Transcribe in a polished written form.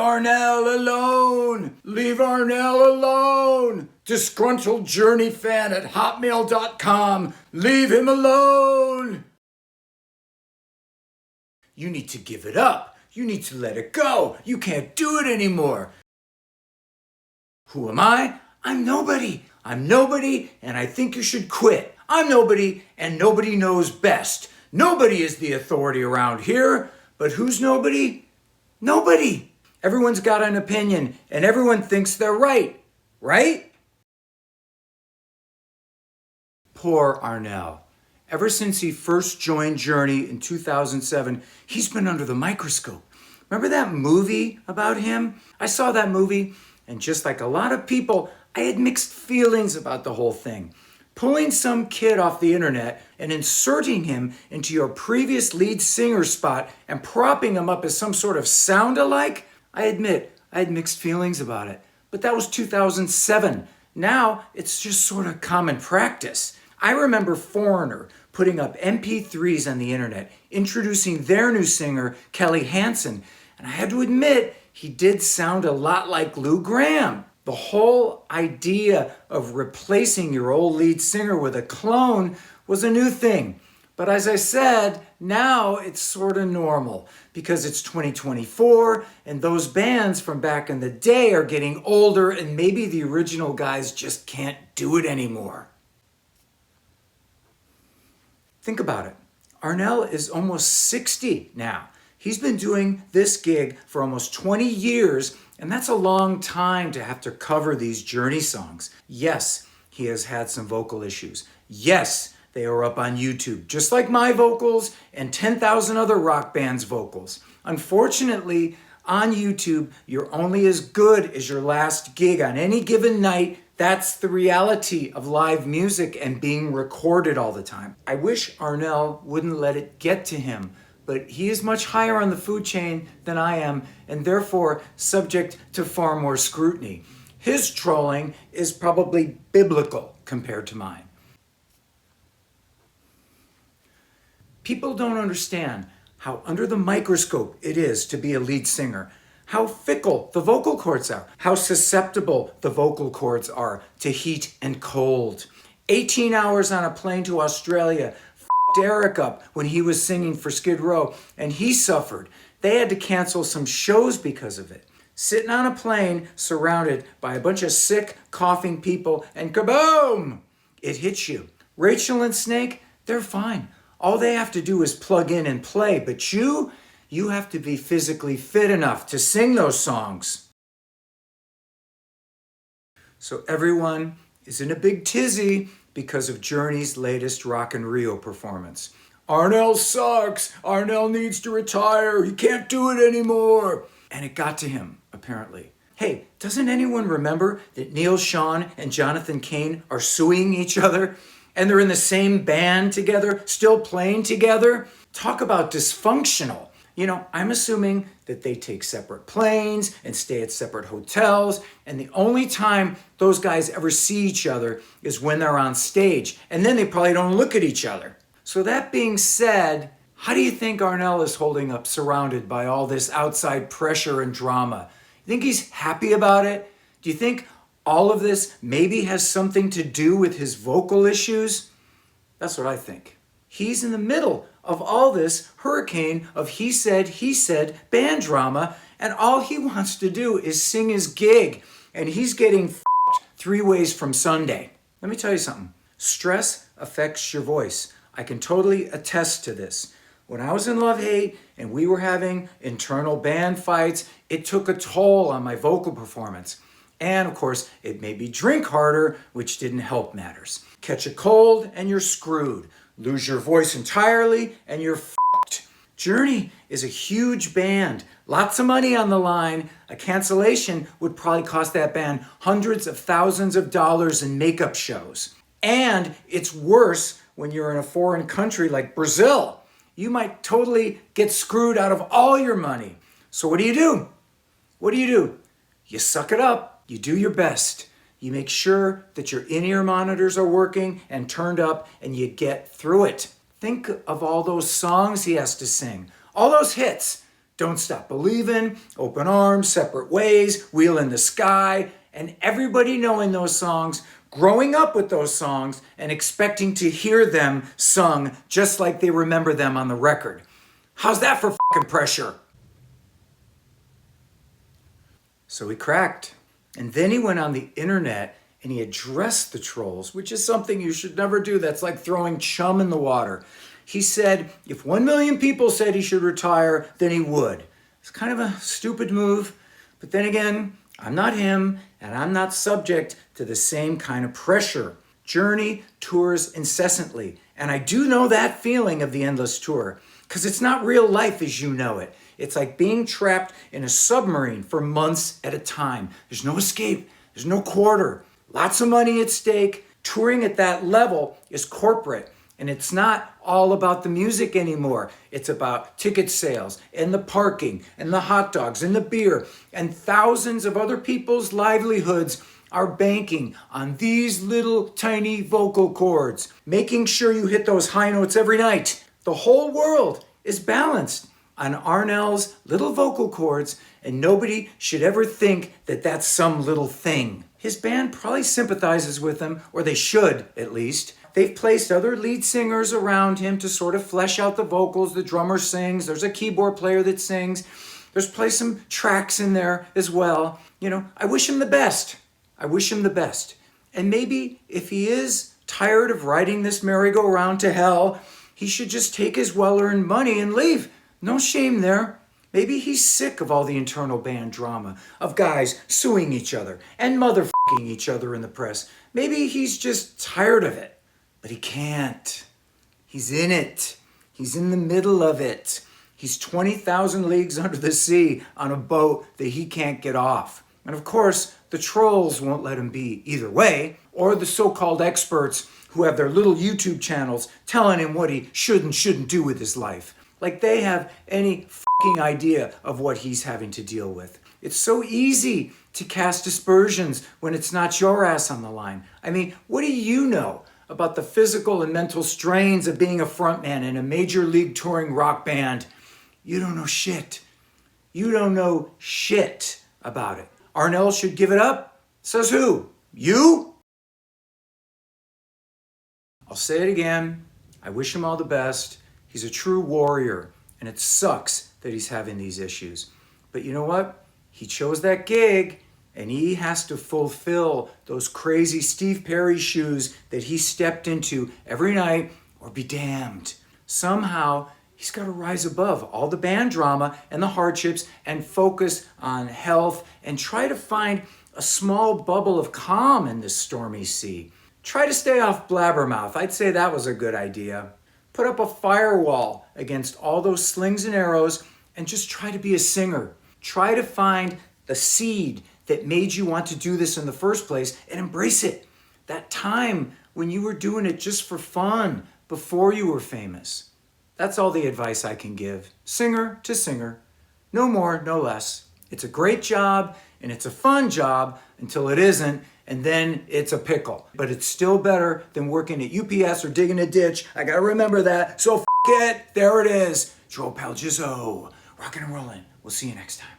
Arnel alone! Leave Arnel alone! Disgruntled Journey fan at hotmail.com. Leave him alone! You need to give it up. You need to let it go. You can't do it anymore. Who am I? I'm nobody. I'm nobody, and I think you should quit. I'm nobody, and nobody knows best. Nobody is the authority around here. But who's nobody? Nobody. Everyone's got an opinion, and everyone thinks they're right. Right? Poor Arnel. Ever since he first joined Journey in 2007, he's been under the microscope. Remember that movie about him? I saw that movie, and just like a lot of people, I had mixed feelings about the whole thing. Pulling some kid off the internet and inserting him into your previous lead singer spot and propping him up as some sort of sound-alike, I admit I had mixed feelings about it. But that was 2007. Now it's just sort of common practice. I remember Foreigner putting up MP3s on the internet, introducing their new singer, Kelly Hansen, and I had to admit he did sound a lot like Lou Gramm. The whole idea of replacing your old lead singer with a clone was a new thing. But as I said, now it's sort of normal because it's 2024 and those bands from back in the day are getting older and maybe the original guys just can't do it anymore. Think about it. Arnel is almost 60 now. He's been doing this gig for almost 20 years, and that's a long time to have to cover these Journey songs. Yes, he has had some vocal issues. Yes, they are up on YouTube, just like my vocals and 10,000 other rock bands' vocals. Unfortunately, on YouTube, you're only as good as your last gig on any given night. That's the reality of live music and being recorded all the time. I wish Arnel wouldn't let it get to him, but he is much higher on the food chain than I am and therefore subject to far more scrutiny. His trolling is probably biblical compared to mine. People don't understand how under the microscope it is to be a lead singer, how fickle the vocal cords are, how susceptible the vocal cords are to heat and cold. 18 hours on a plane to Australia f***ed Eric up when he was singing for Skid Row, and he suffered. They had to cancel some shows because of it. Sitting on a plane surrounded by a bunch of sick, coughing people, and kaboom! It hits you. Rachel and Snake, they're fine. All they have to do is plug in and play, but you have to be physically fit enough to sing those songs. So everyone is in a big tizzy because of Journey's latest Rock in Rio performance. Arnel sucks. Arnel needs to retire. He can't do it anymore. And it got to him, apparently. Hey, doesn't anyone remember that Neil Schon and Jonathan Cain are suing each other? And they're in the same band together, still playing together? Talk about dysfunctional. You know, I'm assuming that they take separate planes and stay at separate hotels, and the only time those guys ever see each other is when they're on stage, and then they probably don't look at each other. So that being said, how do you think Arnel is holding up surrounded by all this outside pressure and drama? You think he's happy about it? Do you think all of this maybe has something to do with his vocal issues? That's what I think. He's in the middle of all this hurricane of he said band drama, and all he wants to do is sing his gig, and he's getting f***ed 3 ways from Sunday. Let me tell you something. Stress affects your voice. I can totally attest to this. When I was in Love Hate and we were having internal band fights, it took a toll on my vocal performance. And of course, it made me drink harder, which didn't help matters. Catch a cold and you're screwed. Lose your voice entirely and you're f***ed. Journey is a huge band. Lots of money on the line. A cancellation would probably cost that band hundreds of thousands of dollars in makeup shows. And it's worse when you're in a foreign country like Brazil. You might totally get screwed out of all your money. So what do you do? What do? You suck it up. You do your best. You make sure that your in-ear monitors are working and turned up, and you get through it. Think of all those songs he has to sing. All those hits. Don't Stop Believin', Open Arms, Separate Ways, Wheel in the Sky, and everybody knowing those songs, growing up with those songs, and expecting to hear them sung just like they remember them on the record. How's that for fucking pressure? So he cracked. And then he went on the internet and he addressed the trolls, which is something you should never do. That's like throwing chum in the water. He said if 1 million people said he should retire, then he would. It's kind of a stupid move. But then again, I'm not him, and I'm not subject to the same kind of pressure. Journey tours incessantly, and I do know that feeling of the endless tour, because it's not real life as you know it. It's like being trapped in a submarine for months at a time. There's no escape. There's no quarter. Lots of money at stake. Touring at that level is corporate. And it's not all about the music anymore. It's about ticket sales and the parking and the hot dogs and the beer. And thousands of other people's livelihoods are banking on these little tiny vocal cords, making sure you hit those high notes every night. The whole world is balanced on Arnel's little vocal cords, and nobody should ever think that that's some little thing. His band probably sympathizes with him, or they should at least. They've placed other lead singers around him to sort of flesh out the vocals. The drummer sings. There's a keyboard player that sings. There's placed some tracks in there as well. You know, I wish him the best. I wish him the best. And maybe if he is tired of riding this merry-go-round to hell, he should just take his well-earned money and leave. No shame there. Maybe he's sick of all the internal band drama, of guys suing each other and motherfucking each other in the press. Maybe he's just tired of it. But he can't. He's in it. He's in the middle of it. He's 20,000 leagues under the sea on a boat that he can't get off. And of course, the trolls won't let him be either way, or the so-called experts who have their little YouTube channels telling him what he should and shouldn't do with his life. Like they have any fucking idea of what he's having to deal with. It's so easy to cast aspersions when it's not your ass on the line. I mean, what do you know about the physical and mental strains of being a frontman in a major league touring rock band? You don't know shit. You don't know shit about it. Arnel should give it up? Says who? You? I'll say it again. I wish him all the best. He's a true warrior, and it sucks that he's having these issues. But you know what? He chose that gig, and he has to fulfill those crazy Steve Perry shoes that he stepped into every night, or be damned. Somehow, he's got to rise above all the band drama and the hardships and focus on health and try to find a small bubble of calm in this stormy sea. Try to stay off blabbermouth. I'd say that was a good idea. Put up a firewall against all those slings and arrows and just try to be a singer. Try to find the seed that made you want to do this in the first place and embrace it. That time when you were doing it just for fun before you were famous. That's all the advice I can give. Singer to singer. No more, no less. It's a great job and it's a fun job until it isn't, and then it's a pickle. But it's still better than working at UPS or digging a ditch. I gotta remember that. So it. There it is. Your old pal Jizzo. Rockin' and rollin'. We'll see you next time.